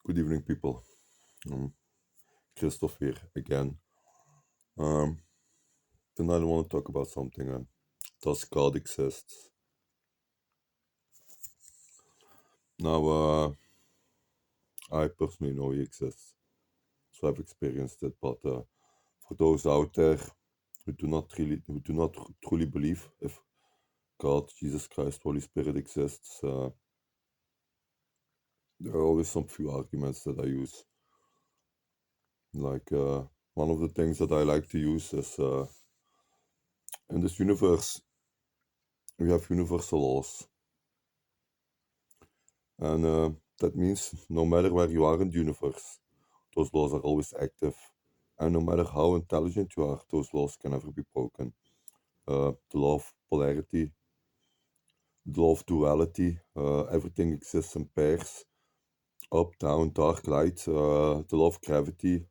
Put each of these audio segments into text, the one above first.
Good evening, people. Christoph here again. Um, Tonight I want to talk about something. Does God exist? Now, I personally know He exists, so I've experienced it. But for those out there who do not truly believe if God, Jesus Christ, Holy Spirit exists, there are always some few arguments that I use. Like one of the things that I like to use is in this universe we have universal laws. And that means no matter where you are in the universe, those laws are always active. And no matter how intelligent you are, those laws can never be broken. The law of polarity, the law of duality, everything exists in pairs, up, down, dark, light, the law of gravity,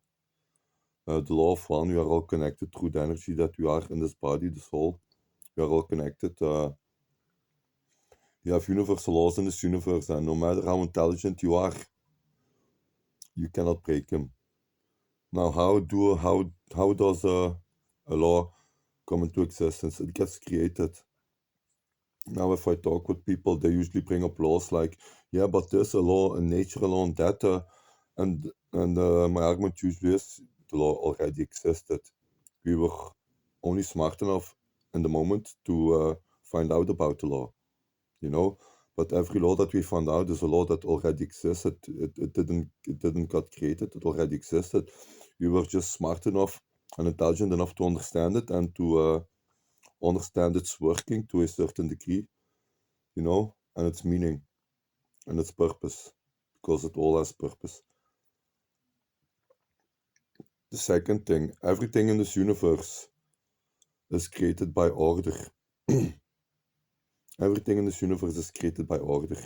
the law of one, we are all connected through the energy that we are in this body, the soul. We are all connected. You have universal laws in this universe, and no matter how intelligent you are, you cannot break them. Now, how does a law come into existence? It gets created. Now, if I talk with people, they usually bring up laws like, yeah, but there's a law in nature, a law in that, and my argument usually is the law already existed. We were only smart enough in the moment to find out about the law, you know. But every law that we found out is a law that already existed. It didn't got created. It already existed. We were just smart enough and intelligent enough to understand it and to understand its working to a certain degree, you know, and its meaning and its purpose, because it all has purpose. The second thing, everything in this universe is created by order. Everything in this universe is created by order.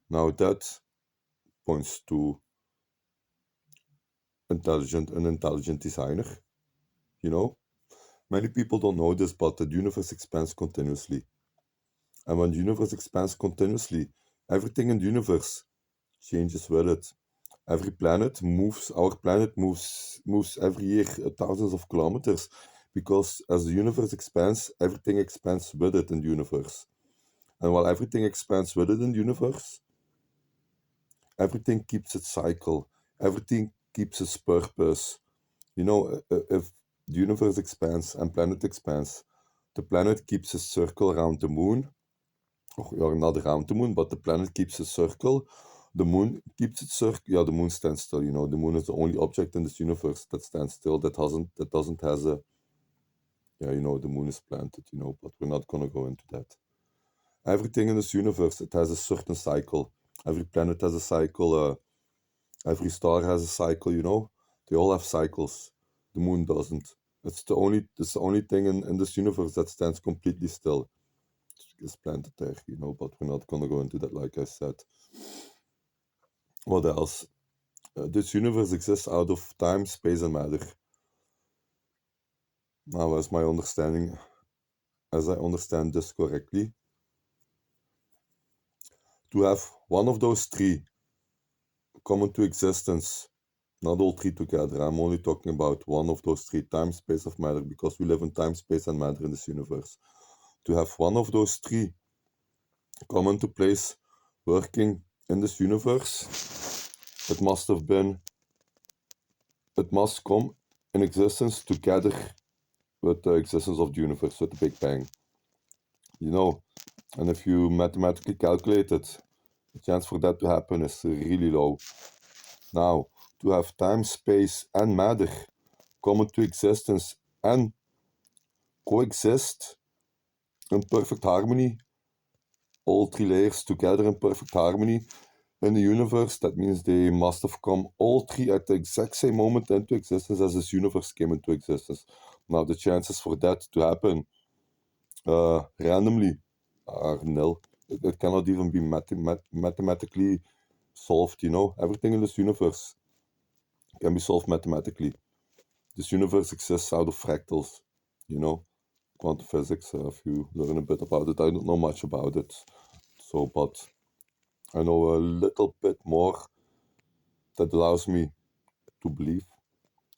Now that points to an intelligent designer, you know. Many people don't know this, but the universe expands continuously. And when the universe expands continuously, everything in the universe changes with it. Every planet moves, our planet moves every year thousands of kilometers, because as the universe expands, everything expands with it in the universe. And while everything expands with it in the universe, everything keeps its cycle, everything keeps its purpose. You know, if the universe expands and planet expands, the planet keeps a circle around the moon, or not around the moon, but the planet keeps a circle. The moon keeps its circle. Yeah, the moon stands still. You know, the moon is the only object in this universe that stands still. That doesn't has a. Yeah, you know, the moon is planted. You know, but we're not gonna go into that. Everything in this universe, it has a certain cycle. Every planet has a cycle. Every star has a cycle. You know, they all have cycles. The moon doesn't. It's the only thing in this universe that stands completely still. Is planted there, you know, but we're not gonna go into that, like I said. What else? This universe exists out of time, space, and matter. Now, as I understand this correctly, to have one of those three come into existence, not all three together, I'm only talking about one of those three, time, space, of matter, because we live in time, space, and matter in this universe. To have one of those three come into place working in this universe, it must come in existence together with the existence of the universe, with the Big Bang. You know, and if you mathematically calculate it, the chance for that to happen is really low. Now, to have time, space, and matter come into existence and coexist in perfect harmony, all three layers together in perfect harmony in the universe, that means they must have come all three at the exact same moment into existence as this universe came into existence. Now, the chances for that to happen randomly are nil. It cannot even be mathematically solved, you know. Everything in this universe can be solved mathematically. This universe exists out of fractals, you know. Quantum physics, if you learn a bit about it. I don't know much about it, so, but I know a little bit more that allows me to believe,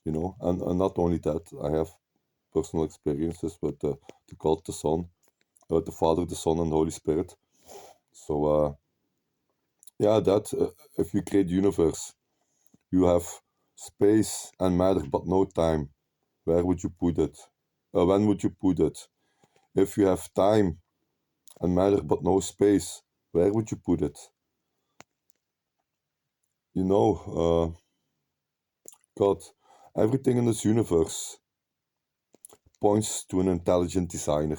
and not only that, I have personal experiences with the God, the Son, the Father, the Son, and the Holy Spirit. So that if you create the universe, you have space and matter, but no time. Where would you put it? When would you put it? If you have time and matter, but no space, where would you put it? God, everything in this universe points to an intelligent designer.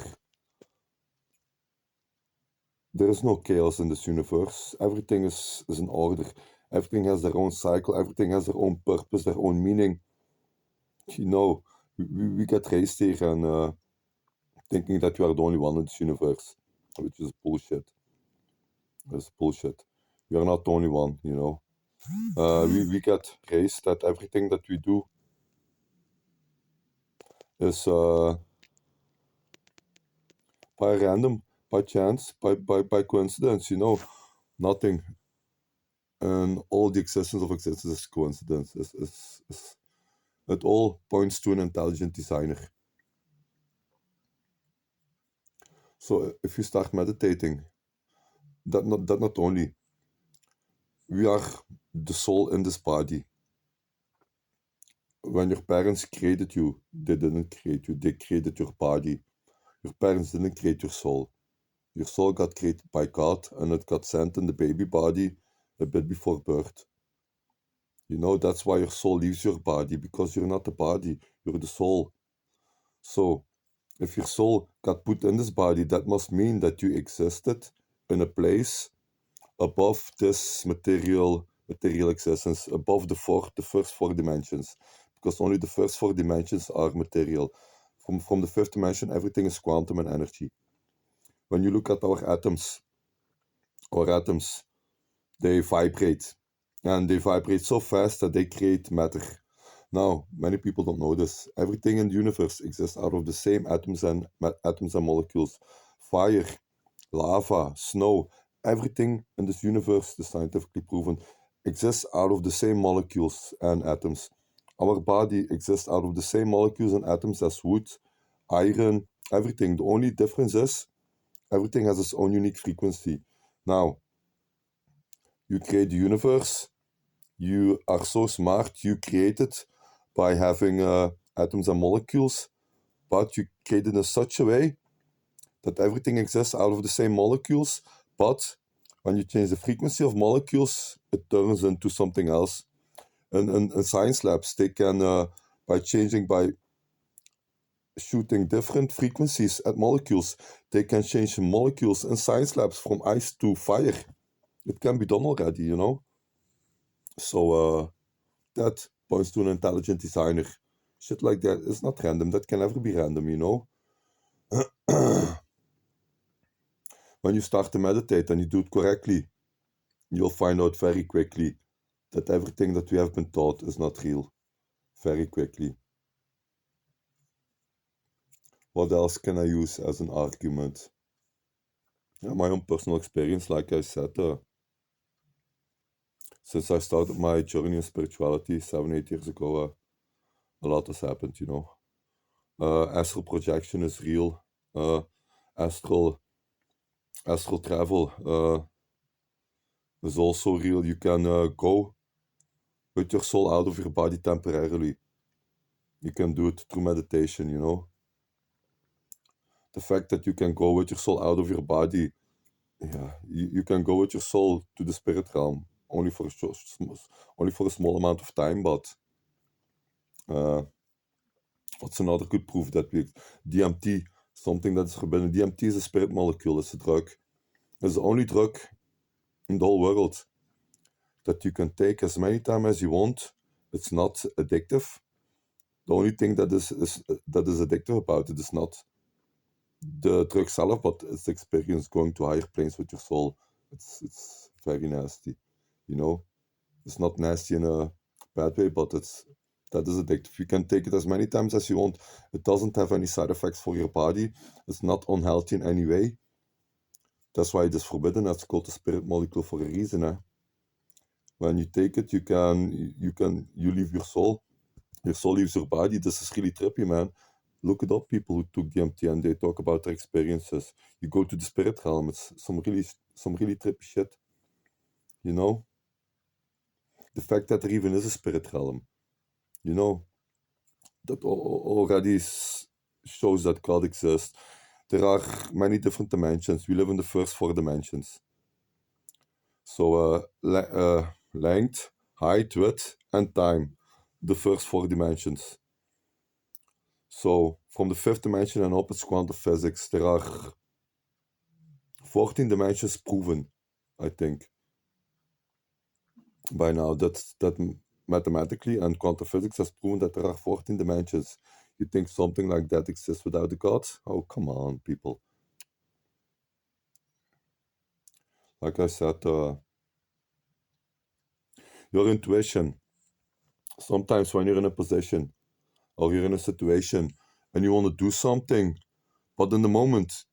There is no chaos in this universe. Everything is in order. Everything has their own cycle. Everything has their own purpose, their own meaning. We get raised here and thinking that we are the only one in this universe, which is bullshit. It's bullshit. We are not the only one, we get raised that everything that we do is by random, by chance, by coincidence, nothing. And all the existence of existence is coincidence. It all points to an intelligent designer. So if you start meditating, that not only we are the soul in this body. When your parents created you, they didn't create you, they created your body. Your parents didn't create your soul. Your soul got created by God and it got sent in the baby body a bit before birth. That's why your soul leaves your body, because you're not the body, you're the soul. So if your soul got put in this body, that must mean that you existed in a place above this material existence, above the first four dimensions, because only the first four dimensions are material. From the fifth dimension, everything is quantum and energy. When you look at our atoms, they vibrate, and they vibrate so fast that they create matter. Now, many people don't know this. Everything in the universe exists out of the same atoms and molecules. Fire, lava, snow, everything in this universe is scientifically proven exists out of the same molecules and atoms. Our body exists out of the same molecules and atoms as wood, iron, everything. The only difference is everything has its own unique frequency. Now, you create the universe. You are so smart. You create it by having atoms and molecules, but you create it in such a way that everything exists out of the same molecules, but when you change the frequency of molecules, it turns into something else. And in science labs, they can, by shooting different frequencies at molecules, they can change the molecules in science labs from ice to fire. It can be done already, So that points to an intelligent designer. Shit like that is not random. That can never be random, When you start to meditate and you do it correctly, you'll find out very quickly that everything that we have been taught is not real. Very quickly. What else can I use as an argument? My own personal experience, like I said, since I started my journey in spirituality 7-8 years ago, a lot has happened, Astral projection is real. Astral travel is also real. You can go with your soul out of your body temporarily. You can do it through meditation, The fact that you can go with your soul out of your body, you can go with your soul to the spirit realm only for a small amount of time, but what's another good proof that DMT, something that's forbidden. DMT is a spirit molecule, it's a drug. It's the only drug in the whole world that you can take as many times as you want. It's not addictive. The only thing that is addictive about it is not the drug itself, but it's the experience going to higher planes with your soul. It's very nasty, It's not nasty in a bad way, but that is addictive. You can take it as many times as you want. It doesn't have any side effects for your body. It's not unhealthy in any way. That's why it is forbidden. It's called the spirit molecule for a reason. When you take it, you leave your soul. Your soul leaves your body. This is really trippy, man. Look it up, people who took DMT and they talk about their experiences. You go to the spirit realm. It's some really trippy shit. You know, the fact that there even is a spirit realm. You know, that already shows that God exists. There are many different dimensions. We live in the first 4 dimensions. So length, height, width, and time. The first 4 dimensions. So from the 5th dimension and up, it's quantum physics. There are 14 dimensions proven, I think, by now. That mathematically and quantum physics has proven that there are 14 dimensions. You think something like that exists without a God? Oh, come on, people. Like I said, your intuition. Sometimes when you're in a position or you're in a situation and you want to do something, but in the moment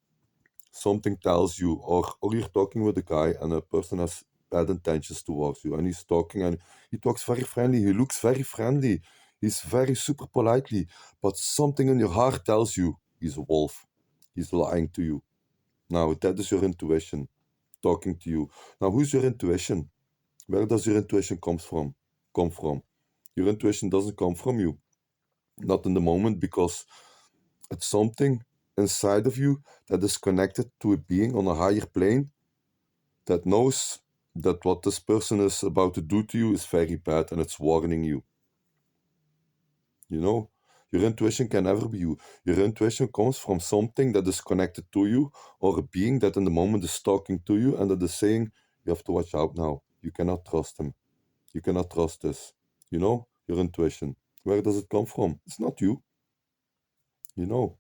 something tells you, or you're talking with a guy and a person has bad intentions towards you, and he's talking and he talks very friendly, he looks very friendly, he's very super politely, but something in your heart tells you he's a wolf, he's lying to you. Now that is your intuition talking to you. Now who's your intuition? Where does your intuition come from? Your intuition doesn't come from you, not in the moment, because it's something inside of you that is connected to a being on a higher plane that knows that what this person is about to do to you is very bad and it's warning you. You know, your intuition can never be you. Your intuition comes from something that is connected to you, or a being that in the moment is talking to you and that is saying, you have to watch out now. You cannot trust him. You cannot trust this. You know, your intuition. Where does it come from? It's not you. You know.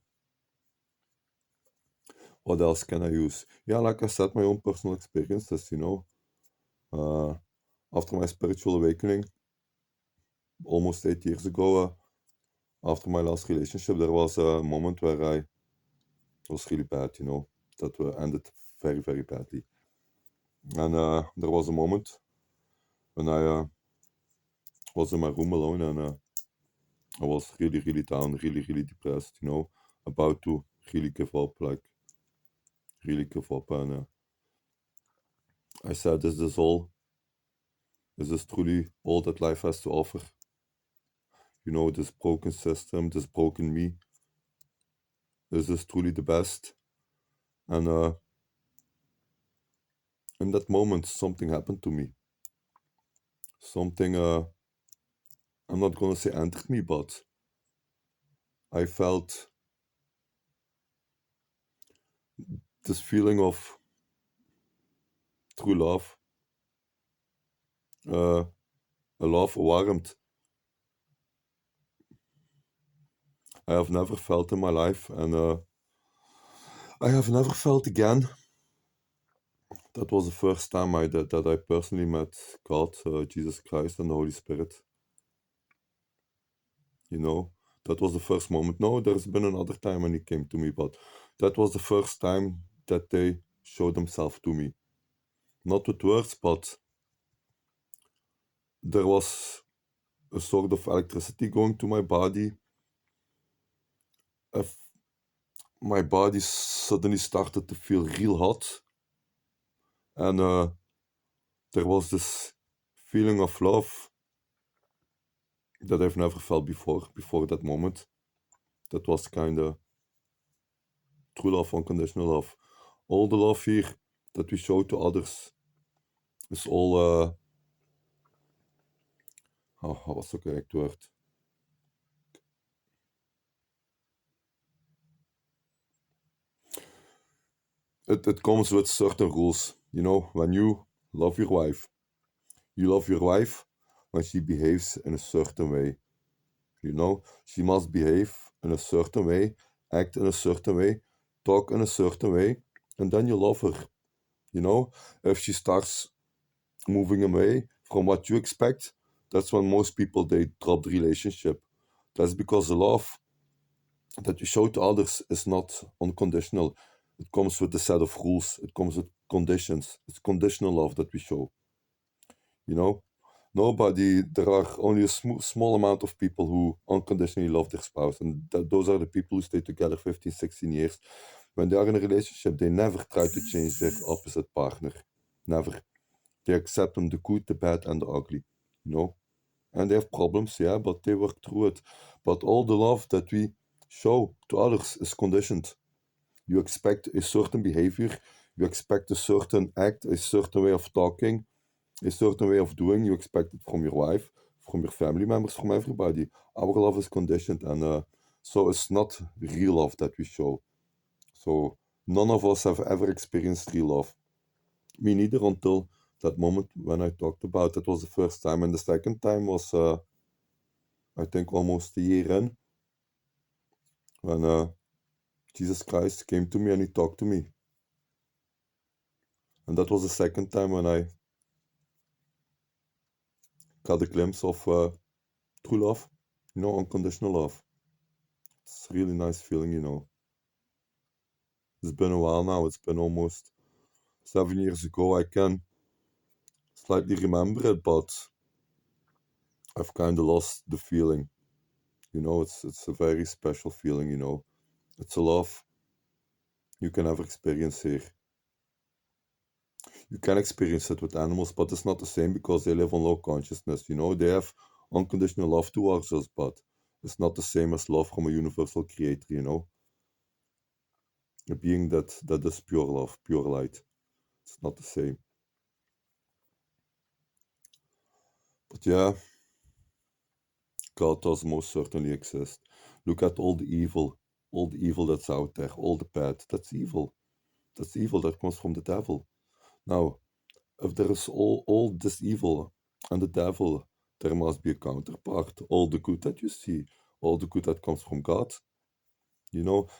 What else can I use? Yeah, like I said, my own personal experiences, you know. After my spiritual awakening, almost 8 years ago, after my last relationship, there was a moment where I was really bad, you know, that ended very, very badly. And there was a moment when I was in my room alone and I was really, really down, really, really depressed, you know, about to really give up, like, really give up. And I said, is this all? Is this truly all that life has to offer? You know, this broken system, this broken me, is this truly the best? And in that moment, something happened to me. Something, I'm not gonna say entered me, but I felt this feeling of true love, a love, a warmth I have never felt in my life, and I have never felt again. That was the first time that I personally met God, Jesus Christ, and the Holy Spirit. You know, that was the first moment. No, there's been another time when He came to me, but that was the first time that they showed Themselves to me. Not with words, but there was a sort of electricity going to my body. My body suddenly started to feel real hot, and there was this feeling of love that I've never felt before that moment. That was kind of true love, unconditional love. All the love here that we show to others is all, what's the correct word? It comes with certain rules. You know, when you love your wife, you love your wife when she behaves in a certain way. You know, she must behave in a certain way, act in a certain way, talk in a certain way, and then you love her. You know, if she starts moving away from what you expect, that's when most people they drop the relationship. That's because the love that you show to others is not unconditional. It comes with a set of rules. It comes with conditions. It's conditional love that we show. You know, Nobody, there are only a small amount of people who unconditionally love their spouse, and those are the people who stay together 15, 16 years. When they are in a relationship, they never try to change their opposite partner. Never. They accept them, the good, the bad, and the ugly. You know? And they have problems, yeah, but they work through it. But all the love that we show to others is conditioned. You expect a certain behavior, you expect a certain act, a certain way of talking, a certain way of doing. You expect it from your wife, from your family members, from everybody. Our love is conditioned, and so it's not real love that we show. So none of us have ever experienced real love. Me neither until that moment when I talked about it was the first time, and the second time was, I think, almost a year in when Jesus Christ came to me and he talked to me. And that was the second time when I got a glimpse of true love, unconditional love. It's a really nice feeling, It's been a while now. It's been almost 7 years ago. I can slightly remember it, but I've kind of lost the feeling. It's a very special feeling, It's a love you can never experience here. You can experience it with animals, but it's not the same because they live on low consciousness, They have unconditional love towards us, but it's not the same as love from a universal creator, A being that is pure love, pure light. It's not the same. But yeah, God does most certainly exist. Look at all the evil that's out there, all the bad. That's evil. That's evil that comes from the devil. Now, if there is all this evil and the devil, there must be a counterpart. All the good that you see, all the good that comes from God.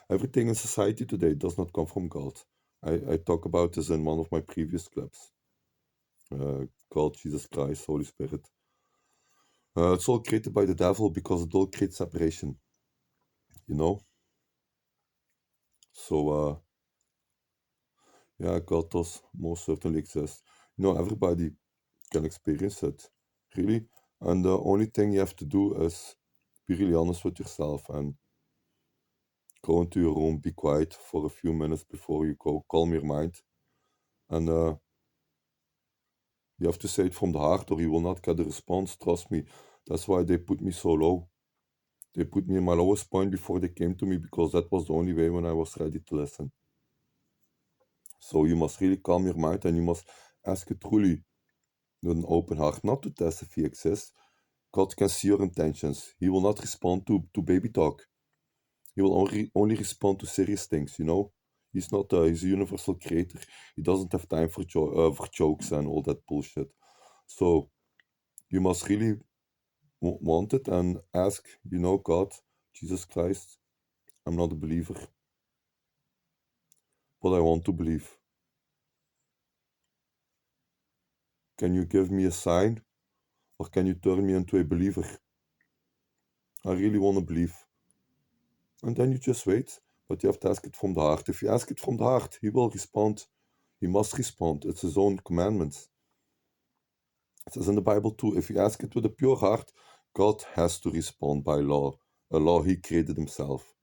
Everything in society today does not come from God. I talk about this in one of my previous clips. God, Jesus Christ, Holy Spirit. It's all created by the devil because it all creates separation, you know? So, yeah, God does most certainly exist. Everybody can experience it, really. And the only thing you have to do is be really honest with yourself and go into your room, be quiet for a few minutes before you go, calm your mind. And you have to say it from the heart or you will not get a response. Trust me. That's why they put me so low. They put me in my lowest point before they came to me because that was the only way when I was ready to listen. So you must really calm your mind and you must ask it truly with an open heart, not to test if he exists. God can see your intentions. He will not respond to baby talk. He will only respond to serious things, He's not he's a universal creator. He doesn't have time for jokes and all that bullshit. So you must really want it and ask, God, Jesus Christ, I'm not a believer, but I want to believe. Can you give me a sign or can you turn me into a believer? I really want to believe. And then you just wait, but you have to ask it from the heart. If you ask it from the heart, he will respond. He must respond. It's his own commandments. It says in the Bible too, if you ask it with a pure heart, God has to respond by law, a law he created himself.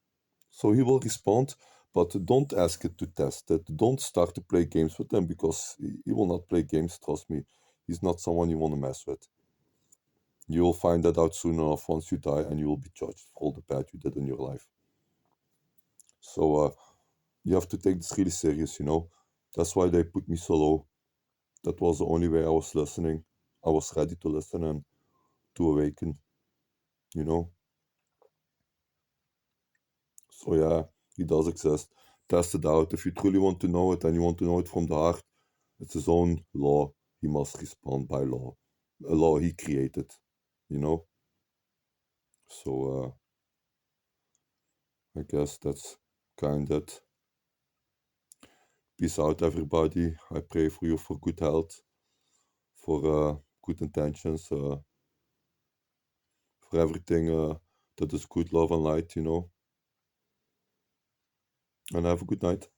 So he will respond, but don't ask it to test it. Don't start to play games with him because he will not play games, trust me. He's not someone you want to mess with. You will find that out soon enough once you die and you will be judged for all the bad you did in your life. So you have to take this really serious, That's why they put me so low. That was the only way I was listening. I was ready to listen and to awaken, you know. So yeah, he does exist. Test it out. If you truly want to know it and you want to know it from the heart, it's his own law. He must respond by law. A law he created, you know. So I guess that's kind of it. Peace out, everybody. I pray for you for good health, for good intentions, for everything that is good, love, and light, And have a good night.